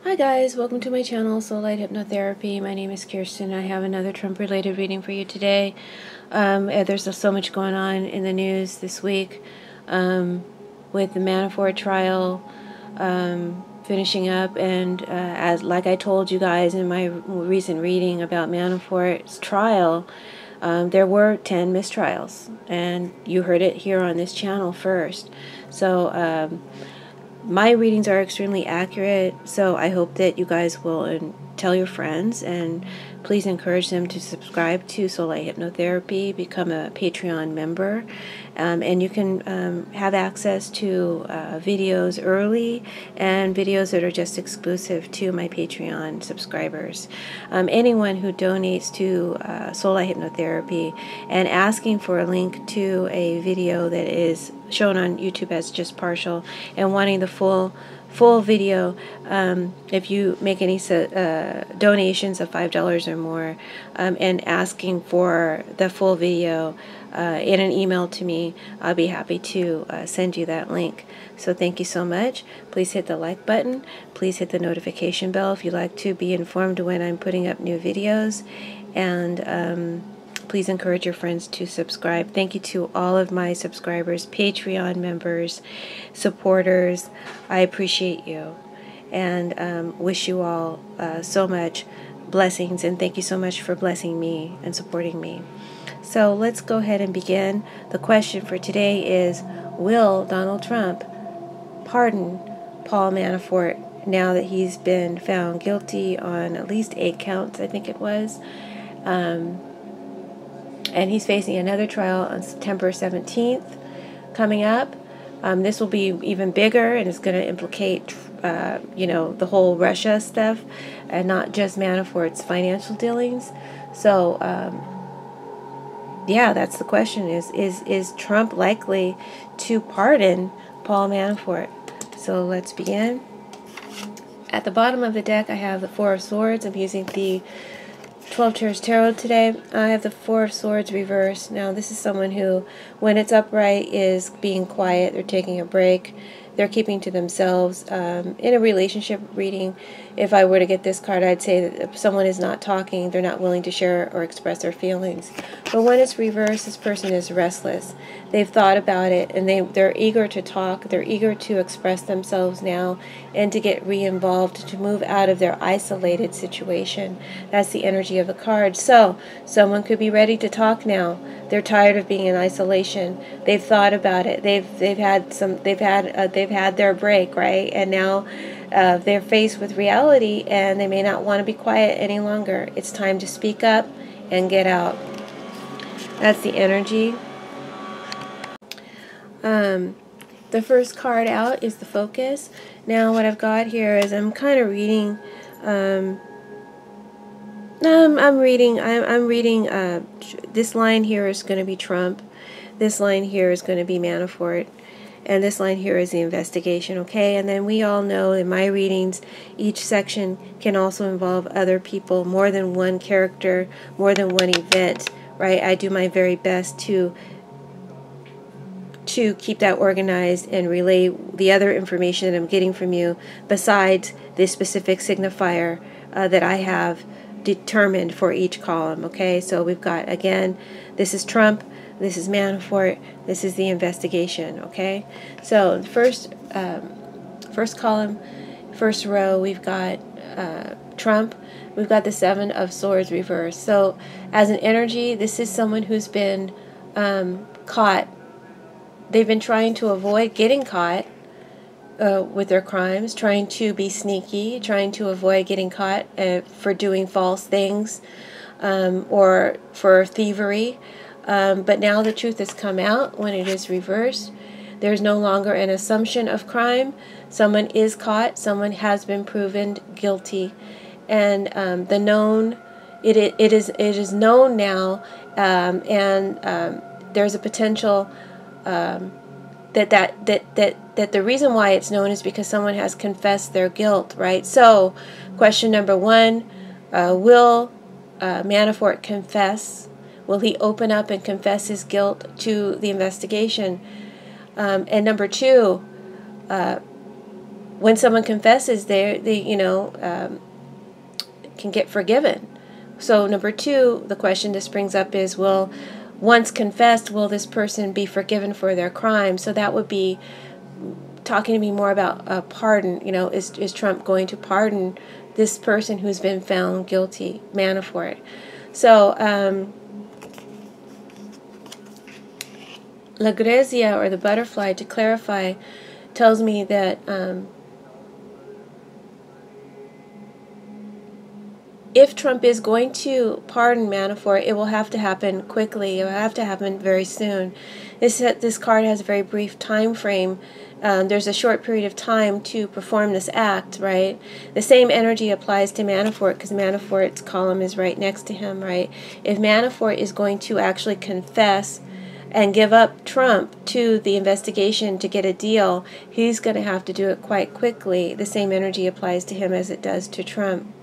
Hi guys, welcome to my channel, Soulight Hypnotherapy. My name is Kirsten. I have another Trump-related reading for you today. There's so much going on in the news this week with the Manafort trial finishing up, and like I told you guys in my recent reading about Manafort's trial, there were 10 mistrials, and you heard it here on this channel first. So my readings are extremely accurate, so I hope that you guys will tell your friends, and please encourage them to subscribe to Soulight Hypnotherapy, become a Patreon member, and you can have access to videos early and videos that are just exclusive to my Patreon subscribers. Anyone who donates to Soulight Hypnotherapy and asking for a link to a video that is shown on YouTube as just partial and wanting the full video, if you make any donations of $5 or more, and asking for the full video in an email to me, I'll be happy to send you that link. So thank you so much. Please hit the like button. Please hit the notification bell if you'd like to be informed when I'm putting up new videos, and please encourage your friends to subscribe. Thank you to all of my subscribers, Patreon members, supporters. I appreciate you, and wish you all so much blessings, and thank you so much for blessing me and supporting me. So let's go ahead and begin. The question for today is, will Donald Trump pardon Paul Manafort now that he's been found guilty on at least 8 counts, I think it was? And he's facing another trial on September 17th coming up. This will be even bigger, and it's going to implicate, the whole Russia stuff, and not just Manafort's financial dealings. So, yeah, that's the question: is Trump likely to pardon Paul Manafort? So let's begin. At the bottom of the deck, I have the Four of Swords. I'm using the 12 Chairs Tarot today. I have the Four of Swords reversed. Now, this is someone who, when it's upright, is being quiet. They're taking a break. They're keeping to themselves. In a relationship reading, if I were to get this card, I'd say that if someone is not talking, they're not willing to share or express their feelings. But when it's reversed, this person is restless. They've thought about it, and they're eager to talk. They're eager to express themselves now and to get re-involved, to move out of their isolated situation. That's the energy of the card. So someone could be ready to talk now. They're tired of being in isolation. They've thought about it. They've had their break, right? And now they're faced with reality, and they may not want to be quiet any longer. It's time to speak up and get out. That's the energy. The first card out is the Focus. Now what I've got here is I'm kind of reading. I'm reading. This line here is going to be Trump. This line here is going to be Manafort. And this line here is the investigation, okay? And then we all know in my readings, each section can also involve other people, more than one character, more than one event, right? I do my very best to keep that organized and relay the other information that I'm getting from you besides the specific signifier that I have determined for each column, okay? So we've got, again, this is Trump, this is Manafort, this is the investigation, okay? So the first column, first row, we've got Trump. We've got the Seven of Swords reversed. So as an energy, this is someone who's been caught. They've been trying to avoid getting caught with their crimes, trying to be sneaky, trying to avoid getting caught for doing false things or for thievery. But now the truth has come out when it is reversed. There's no longer an assumption of crime. Someone is caught. Someone has been proven guilty. And the known, it is known now, and there's a potential that the reason why it's known is because someone has confessed their guilt, right? So, question number 1, will Manafort confess? Will he open up and confess his guilt to the investigation? And number 2, when someone confesses, they can get forgiven. So number two, the question this brings up is, well, once confessed, will this person be forgiven for their crime? So that would be talking to me more about a pardon. Is Trump going to pardon this person who's been found guilty, Manafort? So La Grezia, or the butterfly, to clarify, tells me that if Trump is going to pardon Manafort, it will have to happen quickly. It will have to happen very soon. This card has a very brief time frame. There's a short period of time to perform this act, right? The same energy applies to Manafort, because Manafort's column is right next to him, right? If Manafort is going to actually confess and give up Trump to the investigation to get a deal, he's going to have to do it quite quickly. The same energy applies to him as it does to Trump.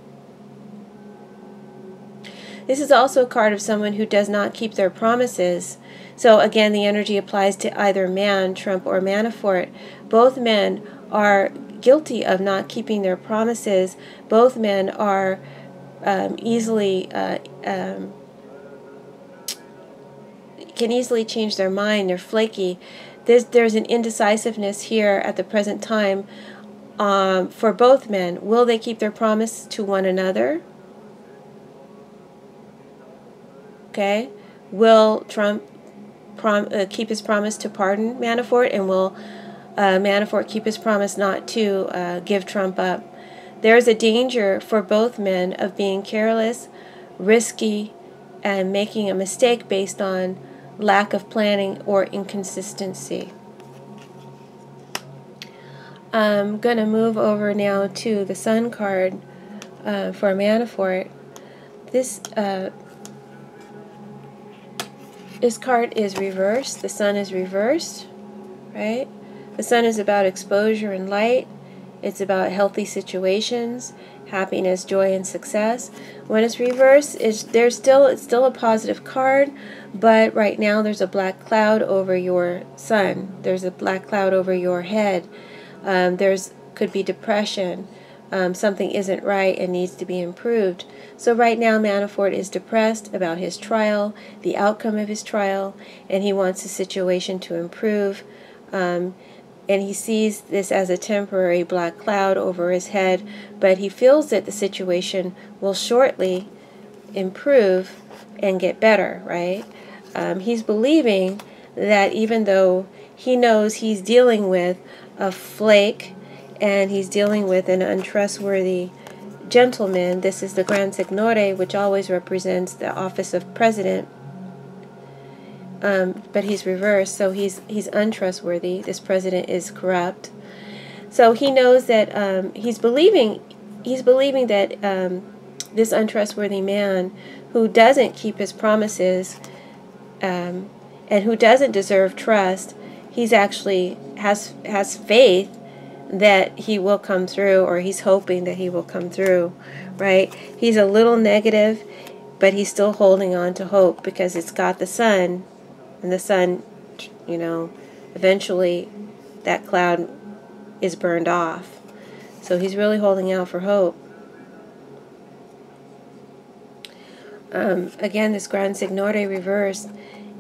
This is also a card of someone who does not keep their promises. So again, the energy applies to either man, Trump, or Manafort. Both men are guilty of not keeping their promises. Both men are can easily change their mind. They're flaky. There's an indecisiveness here at the present time for both men. Will they keep their promise to one another? Okay. Will Trump keep his promise to pardon Manafort, and will Manafort keep his promise not to give Trump up? There is a danger for both men of being careless, risky, and making a mistake based on lack of planning or inconsistency. I'm going to move over now to the Sun card for Manafort. This card is reversed. The Sun is reversed, right? The Sun is about exposure and light. It's about healthy situations, happiness, joy, and success. When it's reversed, it's still a positive card, but right now there's a black cloud over your Sun. There's a black cloud over your head. Could be depression. Something isn't right and needs to be improved. So right now Manafort is depressed about his trial, the outcome of his trial, and he wants the situation to improve. And he sees this as a temporary black cloud over his head, but he feels that the situation will shortly improve and get better, right? He's believing that even though he knows he's dealing with a flake and he's dealing with an untrustworthy gentleman, this is the Gran Signore, which always represents the office of president, but he's reversed, so he's untrustworthy. This president is corrupt. So he knows that he's believing that this untrustworthy man who doesn't keep his promises and who doesn't deserve trust, he's actually has faith that he will come through, or he's hoping that he will come through, right? He's a little negative, but he's still holding on to hope because it's got the Sun, and the Sun, eventually that cloud is burned off. So he's really holding out for hope. Again, this Gran Signore reverse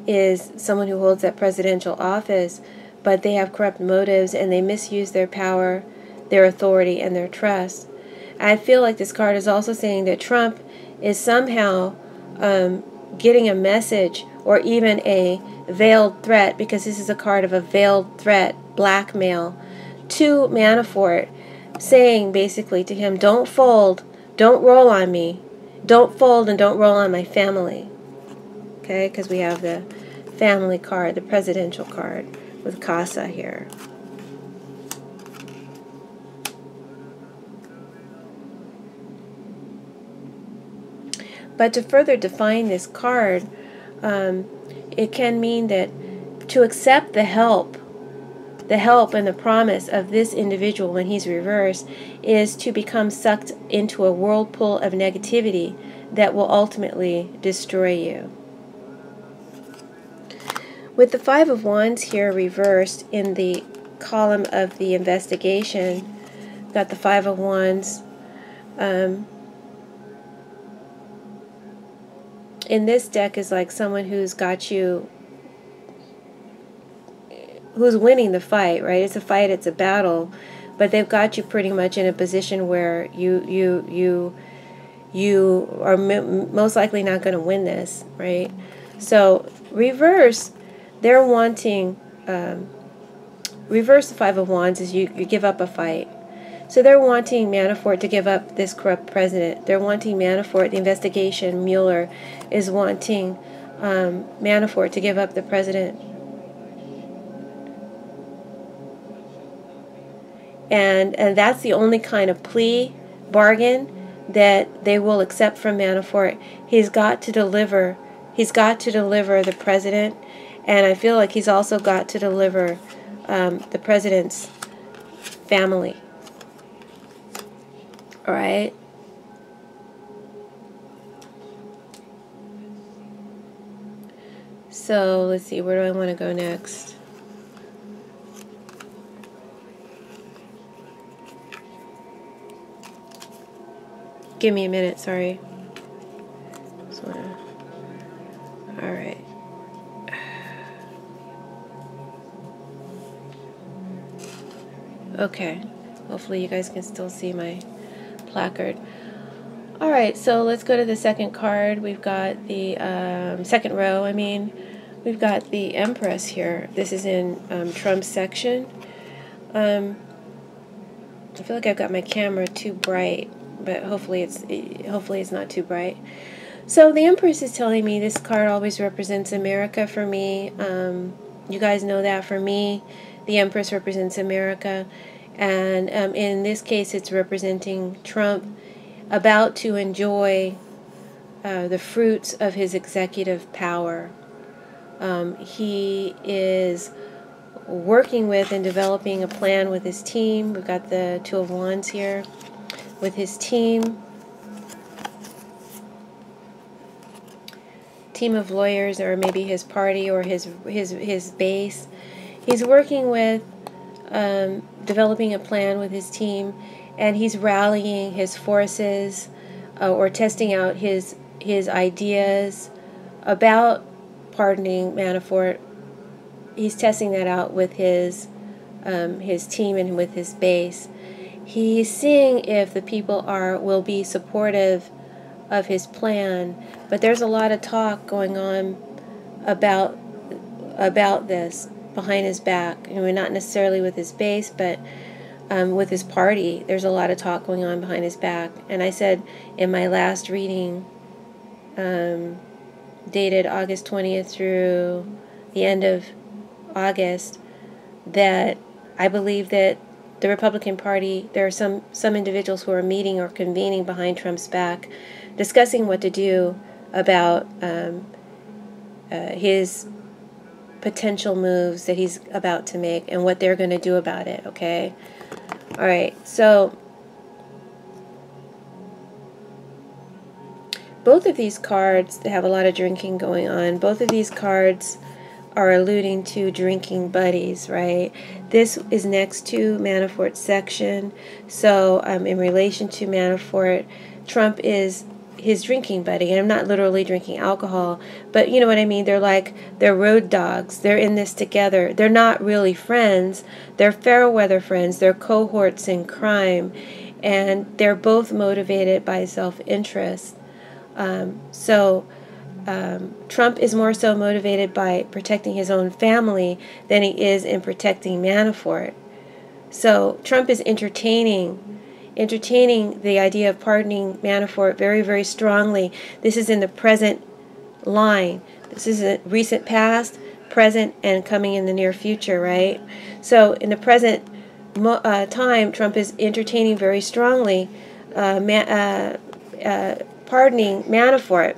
is someone who holds that presidential office, but they have corrupt motives and they misuse their power, their authority, and their trust. I feel like this card is also saying that Trump is somehow getting a message or even a veiled threat, because this is a card of a veiled threat, blackmail, to Manafort, saying basically to him, don't fold, don't roll on me, don't fold and don't roll on my family. Okay, because we have the family card, the presidential card, with Casa here. But to further define this card, it can mean that to accept the help and the promise of this individual when he's reversed is to become sucked into a whirlpool of negativity that will ultimately destroy you. With the Five of Wands here reversed in the column of the investigation, got the Five of Wands. In this deck is like someone who's got you, who's winning the fight, right? It's a fight, it's a battle, but they've got you pretty much in a position where you are most likely not going to win this, right? So reverse, they're wanting, reverse the Five of Wands is you give up a fight. So they're wanting Manafort to give up this corrupt president. They're wanting Manafort, the investigation, Mueller is wanting Manafort to give up the president. And that's the only kind of plea, bargain, that they will accept from Manafort. He's got to deliver. He's got to deliver the president. And I feel like he's also got to deliver the president's family. All right. So let's see, where do I want to go next? Give me a minute, sorry. All right. Okay. Hopefully you guys can still see my placard. All right, so let's go to the second card. We've got the second row. We've got the Empress here. This is in Trump's section. I feel like I've got my camera too bright, but hopefully it's not too bright. So the Empress is telling me this card always represents America for me. You guys know that for me, the Empress represents America. And in this case, it's representing Trump about to enjoy the fruits of his executive power. He is working with and developing a plan with his team. We've got the Two of Wands here with his team of lawyers, or maybe his party or his base. He's working with developing a plan with his team, and he's rallying his forces or testing out his ideas about pardoning Manafort. He's testing that out with his team and with his base. He's seeing if the people will be supportive of his plan, but there's a lot of talk going on about this behind his back. Not necessarily with his base, but with his party. There's a lot of talk going on behind his back. And I said in my last reading, dated August 20th through the end of August, that I believe that the Republican Party, there are some individuals who are meeting or convening behind Trump's back, discussing what to do about his potential moves that he's about to make and what they're going to do about it, okay? All right, so both of these cards have a lot of drinking going on. Both of these cards are alluding to drinking buddies, right? This is next to Manafort's section. So in relation to Manafort, Trump is his drinking buddy. And I'm not literally drinking alcohol, but you know what I mean? They're road dogs. They're in this together. They're not really friends. They're fair weather friends. They're cohorts in crime. And they're both motivated by self-interest. Trump is more so motivated by protecting his own family than he is in protecting Manafort. So Trump is entertaining the idea of pardoning Manafort very, very strongly. This is in the present line. This is a recent past, present, and coming in the near future, right? So in the present time, Trump is entertaining very strongly pardoning Manafort.